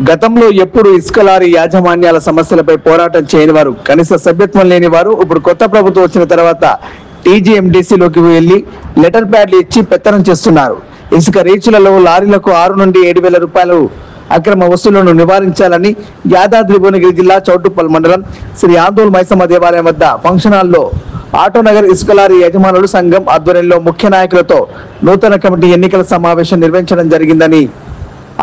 గతంలో ఎప్పుడు ఇసుక లారీ యాజమాన్యాల సమస్యలపై పోరాటం చేయని వారు, కనీస సభ్యత్వం లేని వారు ఇప్పుడు కొత్త ప్రభుత్వం వచ్చిన తర్వాత టీజీఎండీసీలోకి వెళ్లి లెటర్ ప్యాడ్లు ఇచ్చి పెత్తనం చేస్తున్నారు. ఇసుక రీచులలో లారీలకు 6 నుండి 7 వేల రూపాయలు అక్రమ వసూళ్లను నివారించాలని యాదాద్రి భువనగిరి జిల్లా చౌటుప్పల్ మండలం శ్రీ ఆందోళన మైసమ్మ దేవాలయం వద్ద ఫంక్షన్ హాల్లో ఆటోనగర్ ఇసుక లారీ యజమానుల సంఘం ఆధ్వర్యంలో ముఖ్య నాయకులతో నూతన కమిటీ ఎన్నికల సమావేశం నిర్వహించడం జరిగిందని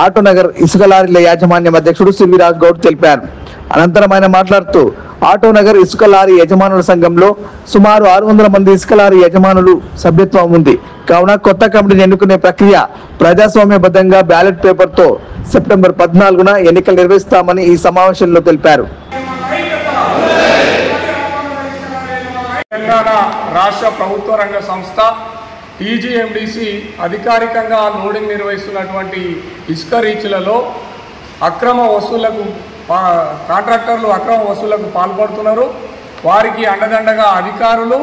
ఆటోనగర్ ఇసుక లారీల యాజమాన్యం అధ్యక్షుడు సివిరాజ్ గౌడ్ తెలిపారు. అనంతరం ఆయన మాట్లాడుతూ ఆటోనగర్ ఇసుక లారీ యజమానుల సంఘంలో సుమారు 600 మంది ఇసుక లారీ యజమానులు సభ్యత్వం ఉంది. కావున కొత్త కమిటీని ఎన్నుకునే ప్రక్రియ ప్రజాస్వామ్యబద్ధంగా బ్యాలెట్ పేపర్ తో సెప్టెంబర్ 14న ఎన్నికలు నిర్వహిస్తామని ఈ సమావేశంలో తెలిపారు. తెలంగాణ రాష్ట్ర ప్రభుత్వ రంగ సంస్థ టీజీఎండీసీ అధికారికంగా లోడింగ్ నిర్వహిస్తున్నటువంటి ఇసుక రీచ్లలో అక్రమ వసూళ్లకు కాంట్రాక్టర్లు అక్రమ వసూళ్లకు పాల్పడుతున్నారు. వారికి అండదండగా అధికారులు,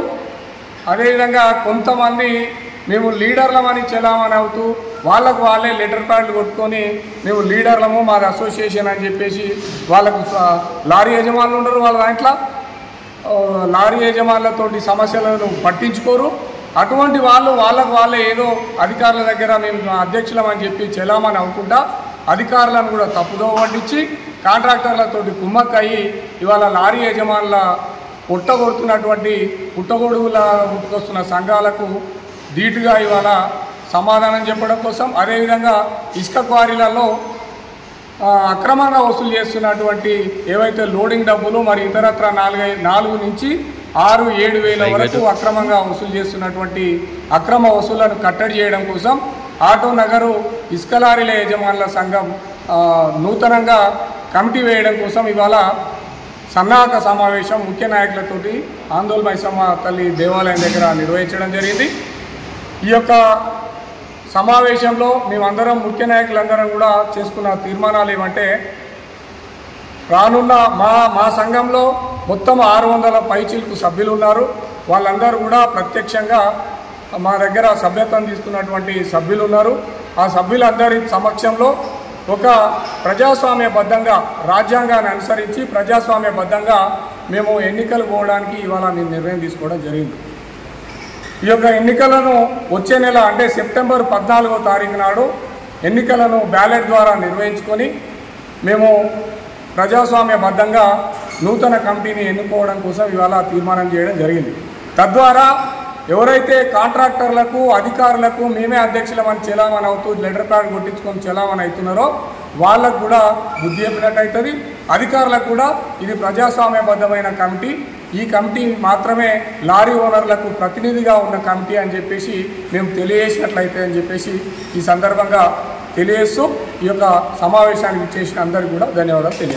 అదేవిధంగా కొంతమంది మేము లీడర్లమని చెలామని అవుతూ వాళ్ళకు వాళ్ళే లెటర్ ప్యాడ్లు కొట్టుకొని మేము లీడర్లము, మాది అసోసియేషన్ అని చెప్పేసి వాళ్ళకు లారీ యజమానులు ఉండరు. వాళ్ళ దాంట్లో లారీ యజమానులతోటి సమస్యలను పట్టించుకోరు. అటువంటి వాళ్ళకు వాళ్ళే ఏదో అధికారుల దగ్గర మేము అధ్యక్షులం అని చెప్పి చెలామని అనుకుంటా అధికారులను కూడా తప్పుదో పట్టించి కాంట్రాక్టర్లతోటి కుమ్మక్కయ్యి ఇవాళ లారీ యజమానుల పుట్టగొడుతున్నటువంటి పుట్టగొడుగులా పుట్టుకొస్తున్న సంఘాలకు ధీటుగా ఇవాళ సమాధానం చెప్పడం కోసం, అదేవిధంగా ఇసుక క్వారీలలో అక్రమంగా వసూలు చేస్తున్నటువంటి ఏవైతే లోడింగ్ డబ్బులు మరి ఇతరత్ర 4 నుంచి 6-7 వేల వరకు అక్రమంగా వసూలు చేస్తున్నటువంటి అక్రమ వసూళ్లను కట్టడి చేయడం కోసం ఆటోనగరు ఇసుక లారీల యజమానుల సంఘం నూతనంగా కమిటీ వేయడం కోసం ఇవాళ సన్నాహక సమావేశం ముఖ్య నాయకులతోటి ఆందోళన మైసమ్మ తల్లి దేవాలయం దగ్గర నిర్వహించడం జరిగింది. ఈ యొక్క సమావేశంలో మేమందరం ముఖ్య నాయకులందరం కూడా చేసుకున్న తీర్మానాలు ఏమంటే, రానున్న మా సంఘంలో మొత్తం 600 పైచిలకు సభ్యులు ఉన్నారు. వాళ్ళందరూ కూడా ప్రత్యక్షంగా మా దగ్గర సభ్యత్వం తీసుకున్నటువంటి సభ్యులు ఉన్నారు. ఆ సభ్యులందరి సమక్షంలో ఒక ప్రజాస్వామ్యబద్ధంగా రాజ్యాంగాన్ని అనుసరించి ప్రజాస్వామ్యబద్ధంగా మేము ఎన్నికలు పోవడానికి ఇవాళ నేను నిర్ణయం తీసుకోవడం జరిగింది. ఈ యొక్క ఎన్నికలను వచ్చే నెల అంటే సెప్టెంబర్ 14వ తారీఖు నాడు ఎన్నికలను బ్యాలెట్ ద్వారా నిర్వహించుకొని మేము ప్రజాస్వామ్యబద్ధంగా నూతన కమిటీని ఎన్నుకోవడం కోసం ఇవాళ తీర్మానం చేయడం జరిగింది. తద్వారా ఎవరైతే కాంట్రాక్టర్లకు అధికారులకు మేమే అధ్యక్షులమని చెలామని అవుతూ లెటర్ ప్యాడ్ కొట్టించుకొని చెలామని అవుతున్నారో వాళ్ళకు కూడా బుద్ధి చెప్పినట్టు అవుతుంది. అధికారులకు కూడా ఇది ప్రజాస్వామ్యబద్ధమైన కమిటీ, ఈ కమిటీ మాత్రమే లారీ ఓనర్లకు ప్రతినిధిగా ఉన్న కమిటీ అని చెప్పేసి మేము తెలియజేసినట్లయితే అని చెప్పేసి ఈ సందర్భంగా తెలియజేస్తూ ఈ యొక్క సమావేశానికి చేసిన అందరికీ కూడా ధన్యవాదాలు తెలియజేస్తాం.